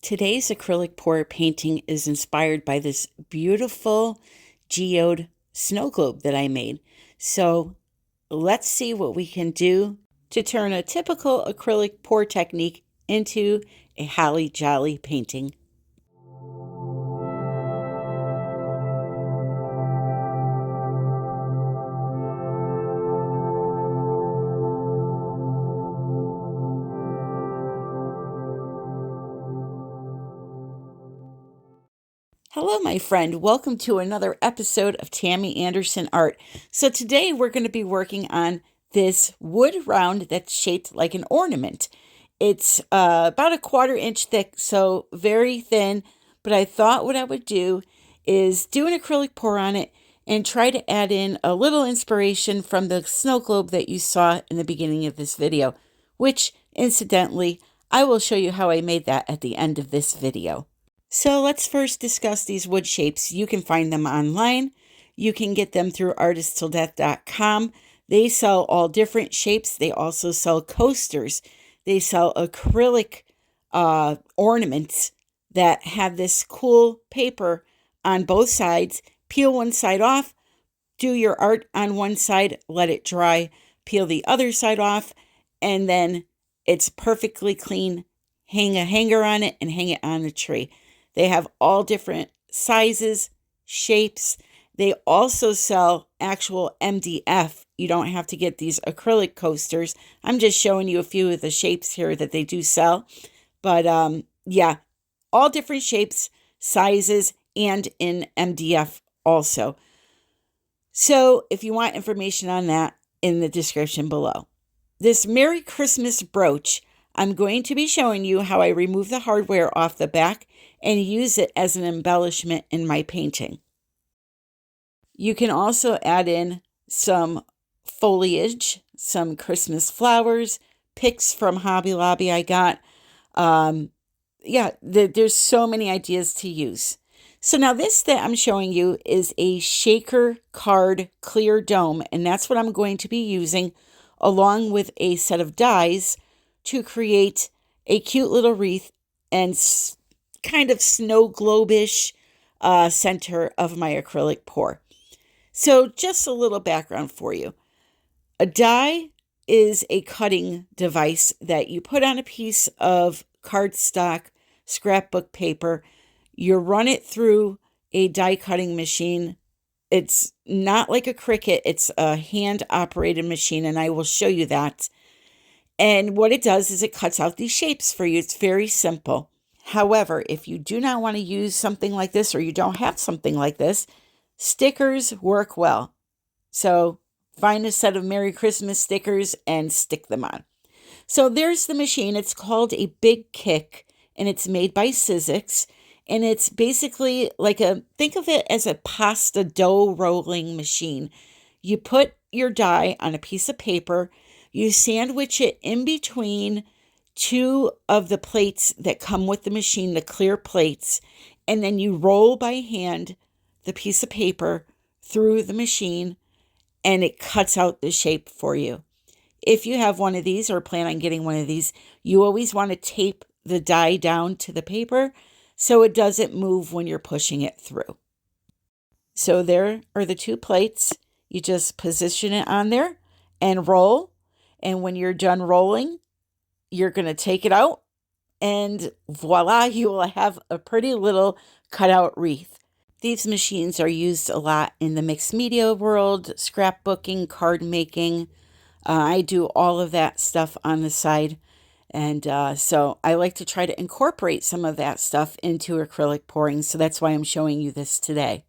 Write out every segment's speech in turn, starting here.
Today's acrylic pour painting is inspired by this beautiful geode snow globe that I made. So let's see what we can do to turn a typical acrylic pour technique into a holly jolly painting. Hello, my friend. Welcome to another episode of Tammy Anderson Art. So today we're going to be working on this wood round that's shaped like an ornament. It's about a 1/4 inch thick, so very thin, but I thought what I would do is do an acrylic pour on it and try to add in a little inspiration from the snow globe that you saw in the beginning of this video, which incidentally, I will show you how I made that at the end of this video. So let's first discuss these wood shapes. You can find them online. You can get them through artisttilldeath.com. They sell all different shapes. They also sell coasters. They sell acrylic ornaments that have this cool paper on both sides. Peel one side off, do your art on one side, let it dry, peel the other side off, and then it's perfectly clean. Hang a hanger on it and hang it on the tree. They have all different sizes, shapes. They also sell actual MDF. You don't have to get these acrylic coasters. I'm just showing you a few of the shapes here that they do sell. But yeah, all different shapes, sizes, and in MDF also. So if you want information on that, in the description below. This Merry Christmas brooch, I'm going to be showing you how I remove the hardware off the back and use it as an embellishment in my painting. You can also add in some foliage, some Christmas flowers, picks from Hobby Lobby I got. There's so many ideas to use. So now this that I'm showing you is a shaker card clear dome, and that's what I'm going to be using along with a set of dies to create a cute little wreath and kind of snow globe-ish center of my acrylic pour. So just a little background for you. A die is a cutting device that you put on a piece of cardstock, scrapbook paper. You run it through a die cutting machine. It's not like a Cricut. It's a hand-operated machine, and I will show you that. And what it does is it cuts out these shapes for you. It's very simple. However, if you do not want to use something like this or you don't have something like this, stickers work well. So find a set of Merry Christmas stickers and stick them on. So there's the machine. It's called a Big Kick, and it's made by Sizzix. And it's basically like think of it as a pasta dough rolling machine. You put your die on a piece of paper, you sandwich it in between two of the plates that come with the machine, the clear plates, and then you roll by hand the piece of paper through the machine, and it cuts out the shape for you. If you have one of these or plan on getting one of these, you always want to tape the die down to the paper so it doesn't move when you're pushing it through. So there are the two plates. You just position it on there and roll. And when you're done rolling, you're going to take it out, and voila, you will have a pretty little cutout wreath. These machines are used a lot in the mixed media world, scrapbooking, card making. I do all of that stuff on the side. And so I like to try to incorporate some of that stuff into acrylic pouring. So that's why I'm showing you this today.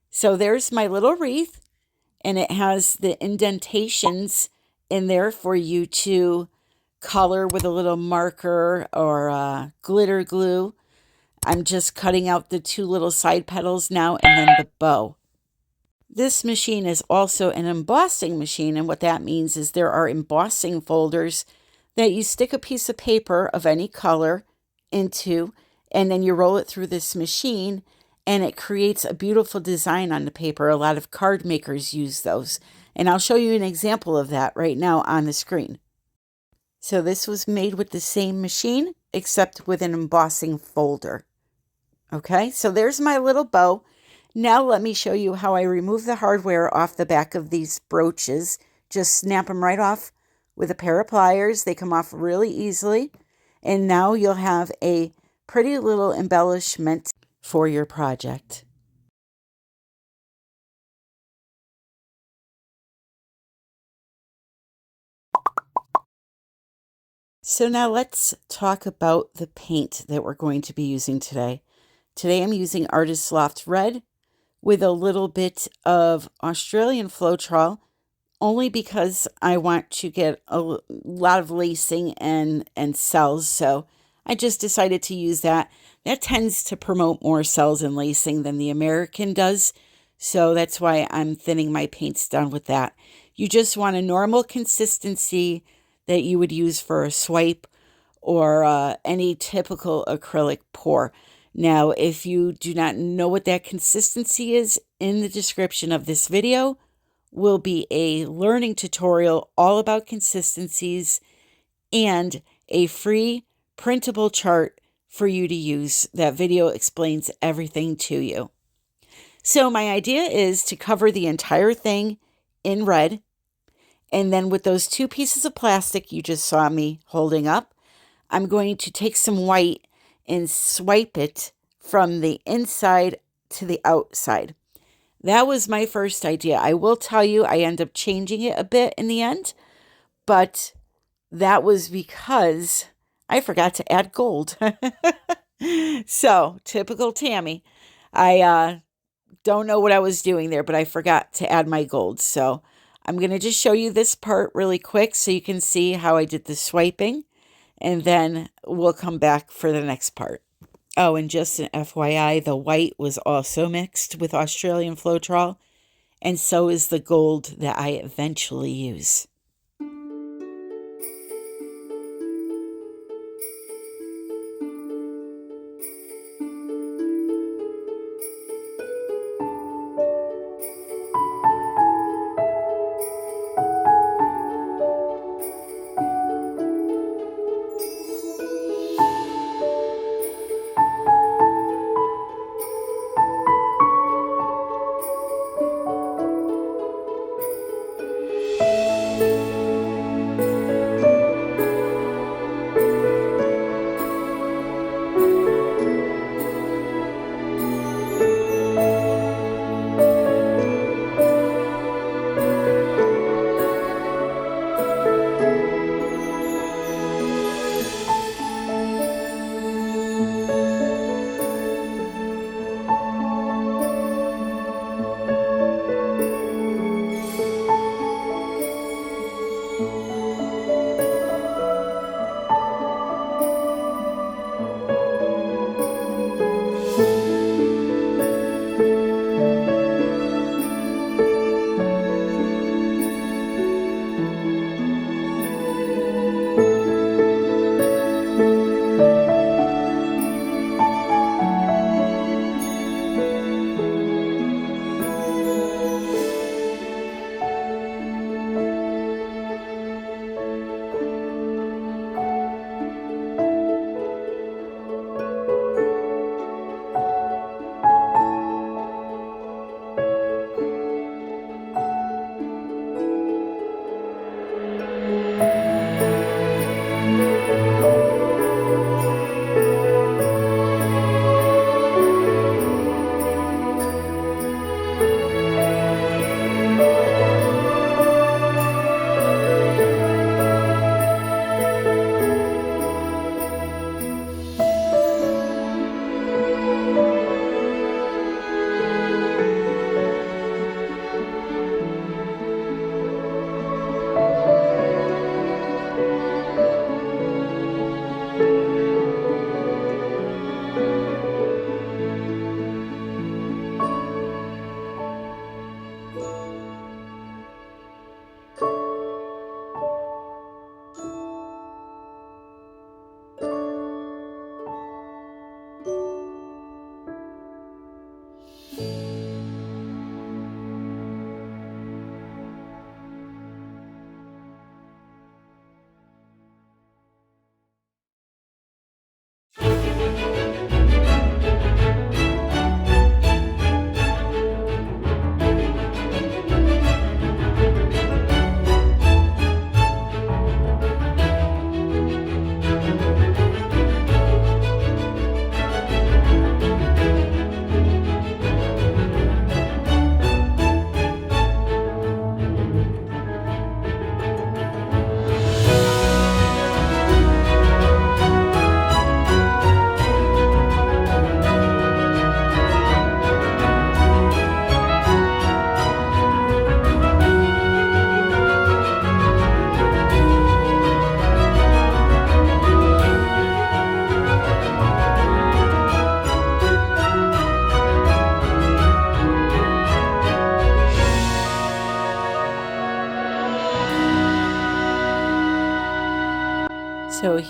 So there's my little wreath, and it has the indentations in there for you to color with a little marker or glitter glue. I'm just cutting out the two little side petals now and then the bow. This machine is also an embossing machine, and what that means is there are embossing folders that you stick a piece of paper of any color into, and then you roll it through this machine, and it creates a beautiful design on the paper. A lot of card makers use those, and I'll show you an example of that right now on the screen. So this was made with the same machine, except with an embossing folder. Okay, so there's my little bow. Now let me show you how I remove the hardware off the back of these brooches. Just snap them right off with a pair of pliers. They come off really easily. And now you'll have a pretty little embellishment for your project. So now let's talk about the paint that we're going to be using today. Today I'm using Artist Loft Red with a little bit of Australian Floetrol, only because I want to get a lot of lacing and cells. So I just decided to use that. That tends to promote more cells and lacing than the American does. So that's why I'm thinning my paints down with that. You just want a normal consistency that you would use for a swipe or any typical acrylic pour. Now, if you do not know what that consistency is, in the description of this video will be a learning tutorial all about consistencies and a free printable chart for you to use. That video explains everything to you. So my idea is to cover the entire thing in red. And then with those two pieces of plastic you just saw me holding up, I'm going to take some white and swipe it from the inside to the outside. That was my first idea. I will tell you, I end up changing it a bit in the end, but that was because I forgot to add gold. So, typical Tammy. I don't know what I was doing there, but I forgot to add my gold. So, I'm going to just show you this part really quick so you can see how I did the swiping, and then we'll come back for the next part. Oh, and just an FYI, the white was also mixed with Australian Floetrol, and so is the gold that I eventually use.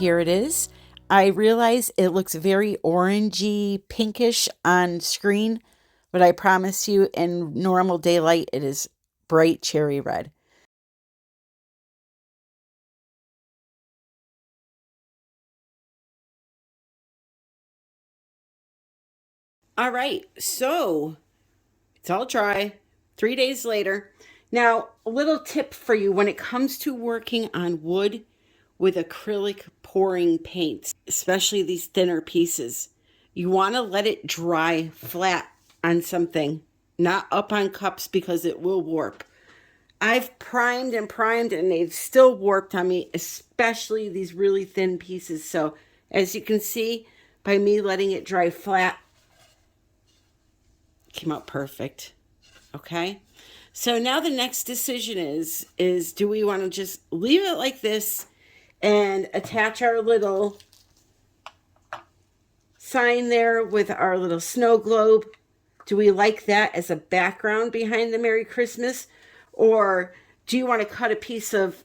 here it is. I realize it looks very orangey, pinkish on screen, but I promise you in normal daylight, it is bright cherry red. All right, so it's all dry. 3 days later. Now, a little tip for you when it comes to working on wood with acrylic pouring paints, especially these thinner pieces, you want to let it dry flat on something, not up on cups because it will warp. I've primed and they've still warped on me, especially these really thin pieces. So as you can see, by me letting it dry flat, it came out perfect. Okay. So now the next decision is do we want to just leave it like this and attach our little sign there with our little snow globe? Do we like that as a background behind the Merry Christmas? Or do you want to cut a piece of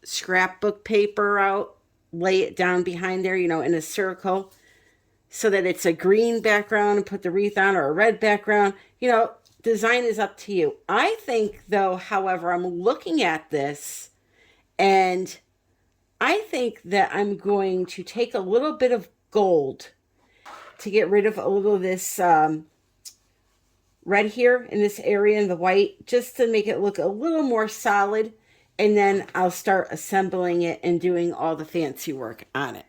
scrapbook paper out, lay it down behind there, in a circle so that it's a green background and put the wreath on, or a red background? Design is up to you. I think, though, however, I'm looking at this and I think that I'm going to take a little bit of gold to get rid of a little of this red here in this area in the white, just to make it look a little more solid. And then I'll start assembling it and doing all the fancy work on it.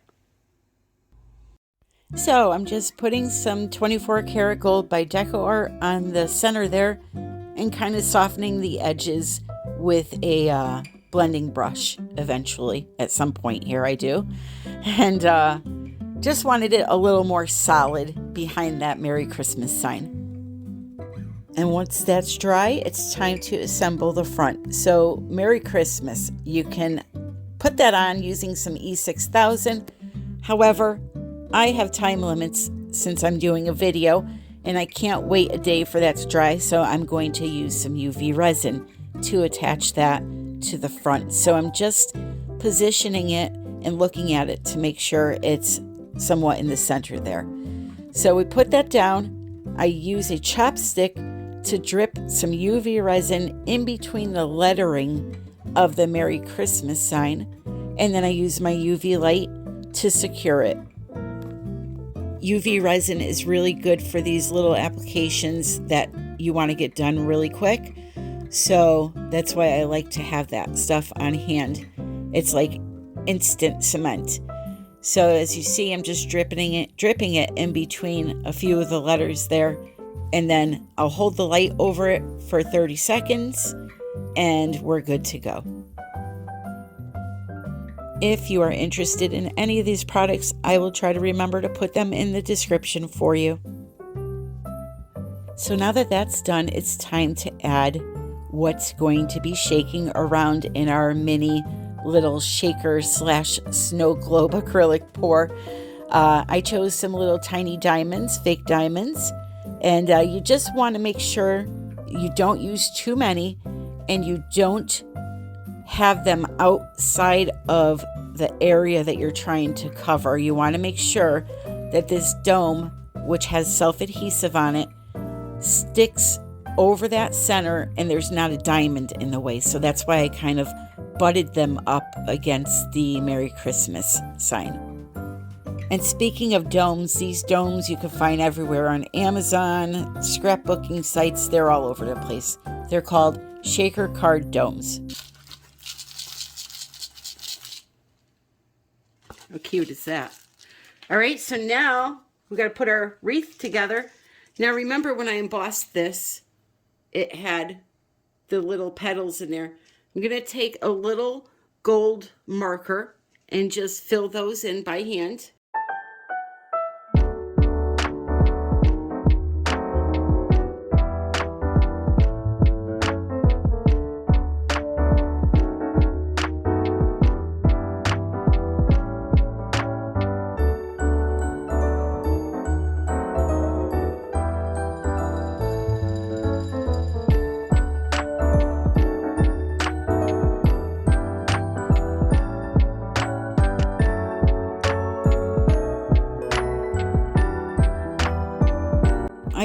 So I'm just putting some 24 karat gold by Deco Art on the center there and kind of softening the edges with a blending brush eventually. At some point here I do. And just wanted it a little more solid behind that Merry Christmas sign. And once that's dry, it's time to assemble the front. So Merry Christmas. You can put that on using some E6000. However, I have time limits since I'm doing a video and I can't wait a day for that to dry, so I'm going to use some UV resin to attach that to the front. So I'm just positioning it and looking at it to make sure it's somewhat in the center there. So we put that down. I use a chopstick to drip some UV resin in between the lettering of the Merry Christmas sign, and then I use my UV light to secure it. UV resin is really good for these little applications that you want to get done really quick. So that's why I like to have that stuff on hand. It's like instant cement. So as you see, I'm just dripping it in between a few of the letters there. And then I'll hold the light over it for 30 seconds and we're good to go. If you are interested in any of these products, I will try to remember to put them in the description for you. So now that that's done, it's time to add what's going to be shaking around in our mini little shaker / snow globe acrylic pour. I chose some little tiny diamonds, fake diamonds, and you just want to make sure you don't use too many and you don't have them outside of the area that you're trying to cover. You want to make sure that this dome, which has self-adhesive on it, sticks over that center and there's not a diamond in the way. So that's why I kind of butted them up against the Merry Christmas sign. And speaking of domes, these domes you can find everywhere on Amazon, scrapbooking sites, they're all over the place. They're called shaker card domes. How cute is that? All right, so now we got to put our wreath together. Now remember when I embossed this, it had the little petals in there. I'm going to take a little gold marker and just fill those in by hand.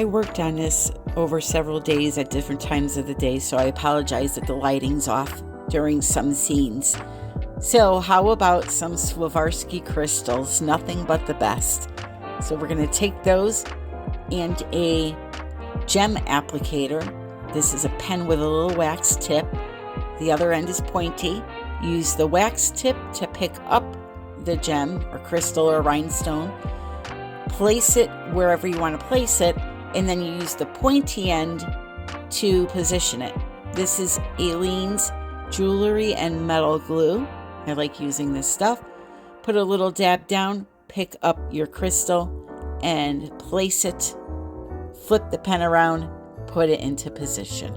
I worked on this over several days at different times of the day, so I apologize that the lighting's off during some scenes. So how about some Swarovski crystals? Nothing but the best. So we're going to take those and a gem applicator. This is a pen with a little wax tip. The other end is pointy. Use the wax tip to pick up the gem or crystal or rhinestone. Place it wherever you want to place it, and then you use the pointy end to position it. This is Aleene's Jewelry and Metal Glue. I like using this stuff. Put a little dab down, pick up your crystal, and place it. Flip the pen around, put it into position.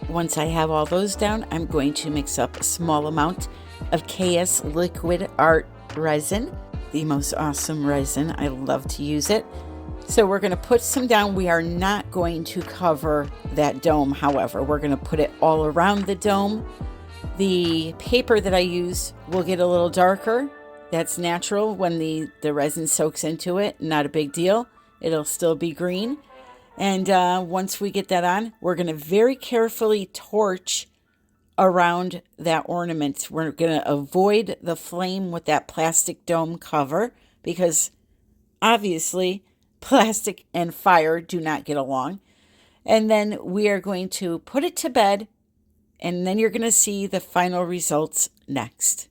Once I have all those down, I'm going to mix up a small amount of KS Liquid Art resin, the most awesome resin. I love to use it. So we're going to put some down. We are not going to cover that dome, however. We're going to put it all around the dome. The paper that I use will get a little darker. That's natural when the resin soaks into it. Not a big deal. It'll still be green. And once we get that on, we're going to very carefully torch around that ornament. We're going to avoid the flame with that plastic dome cover because obviously plastic and fire do not get along. And then we are going to put it to bed, and then you're going to see the final results next.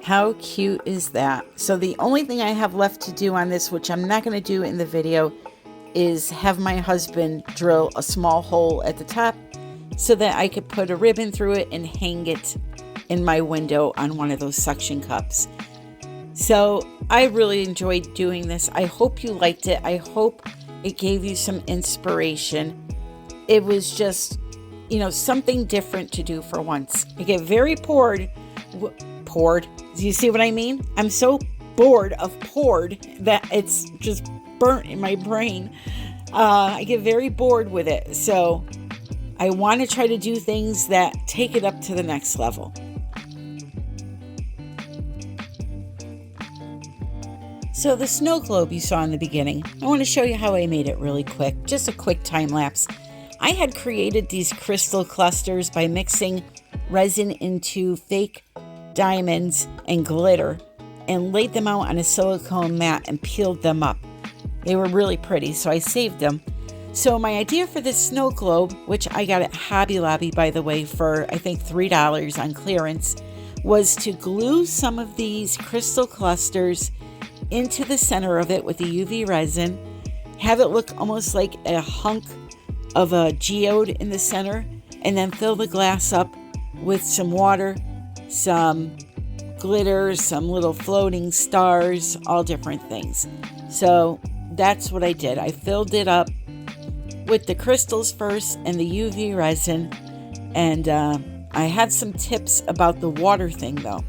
How cute is that? So the only thing I have left to do on this, which I'm not going to do in the video, is have my husband drill a small hole at the top so that I could put a ribbon through it and hang it in my window on one of those suction cups. So I really enjoyed doing this. I hope you liked it. I hope it gave you some inspiration. It was just, something different to do for once. I get very bored. Do you see what I mean? I'm so bored of poured that it's just burnt in my brain. I get very bored with it. So I want to try to do things that take it up to the next level. So the snow globe you saw in the beginning, I want to show you how I made it really quick. Just a quick time lapse. I had created these crystal clusters by mixing resin into fake diamonds and glitter and laid them out on a silicone mat and peeled them up. They were really pretty, so I saved them. So my idea for this snow globe, which I got at Hobby Lobby, by the way, for I think $3 on clearance, was to glue some of these crystal clusters into the center of it with the UV resin, have it look almost like a hunk of a geode in the center, and then fill the glass up with some water, some glitter, some little floating stars, all different things. So that's what I did. I filled it up with the crystals first and the UV resin. And I had some tips about the water thing though.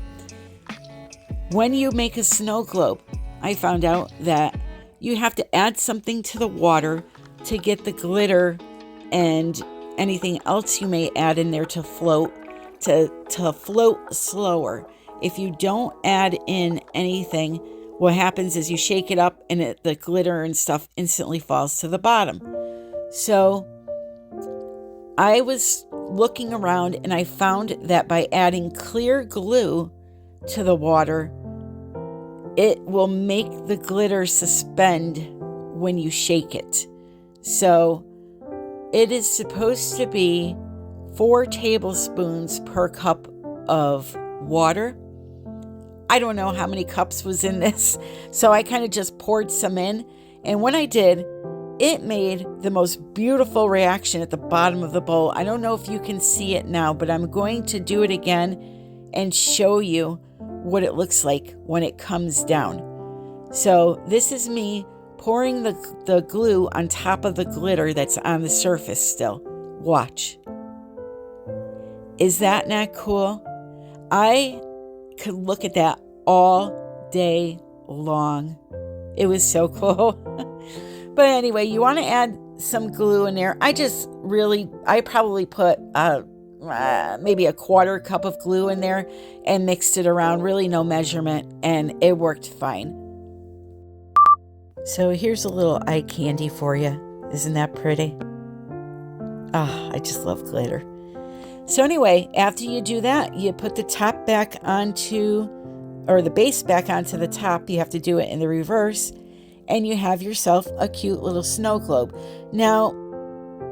When you make a snow globe, I found out that you have to add something to the water to get the glitter and anything else you may add in there to float, to float slower. If you don't add in anything, what happens is you shake it up and the glitter and stuff instantly falls to the bottom. So I was looking around and I found that by adding clear glue to the water, it will make the glitter suspend when you shake it. So it is supposed to be 4 tablespoons per cup of water. I don't know how many cups was in this, so I kind of just poured some in. And when I did, it made the most beautiful reaction at the bottom of the bowl. I don't know if you can see it now, but I'm going to do it again and show you what it looks like when it comes down. So this is me pouring the glue on top of the glitter that's on the surface still. Watch. Is that not cool? I could look at that all day long. It was so cool. But anyway, you want to add some glue in there. I probably put maybe a 1/4 cup of glue in there and mixed it around, really no measurement, and it worked fine. So here's a little eye candy for you. Isn't that pretty? Ah, I just love glitter. So anyway, after you do that, you put the top back onto, or the base back onto the top. You have to do it in the reverse, and you have yourself a cute little snow globe. Now,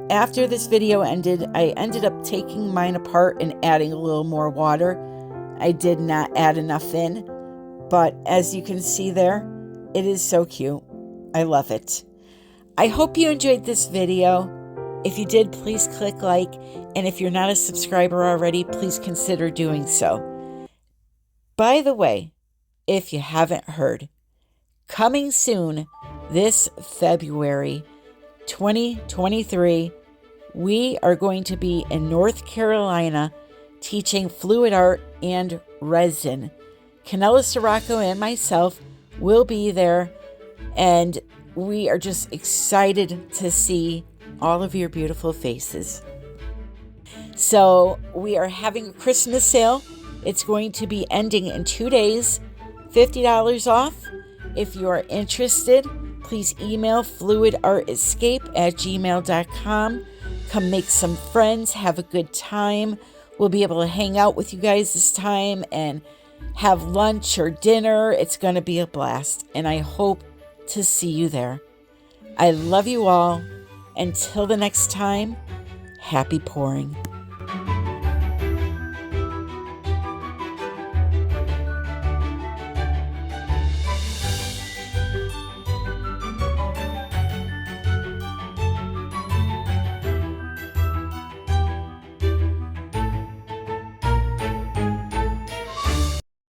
after this video ended, I ended up taking mine apart and adding a little more water. I did not add enough in, but as you can see there, it is so cute. I love it. I hope you enjoyed this video. If you did, please click like, and if you're not a subscriber already, please consider doing so. By the way, if you haven't heard, coming soon this February 2023, we are going to be in North Carolina teaching fluid art and resin. Canella Sirocco and myself will be there, and we are just excited to see all of your beautiful faces. So we are having a Christmas sale. It's going to be ending in 2 days, $50 off. If you are interested, please email fluidartescape@gmail.com. Come make some friends, have a good time. We'll be able to hang out with you guys this time and have lunch or dinner. It's going to be a blast, and I hope to see you there. I love you all. Until the next time, happy pouring.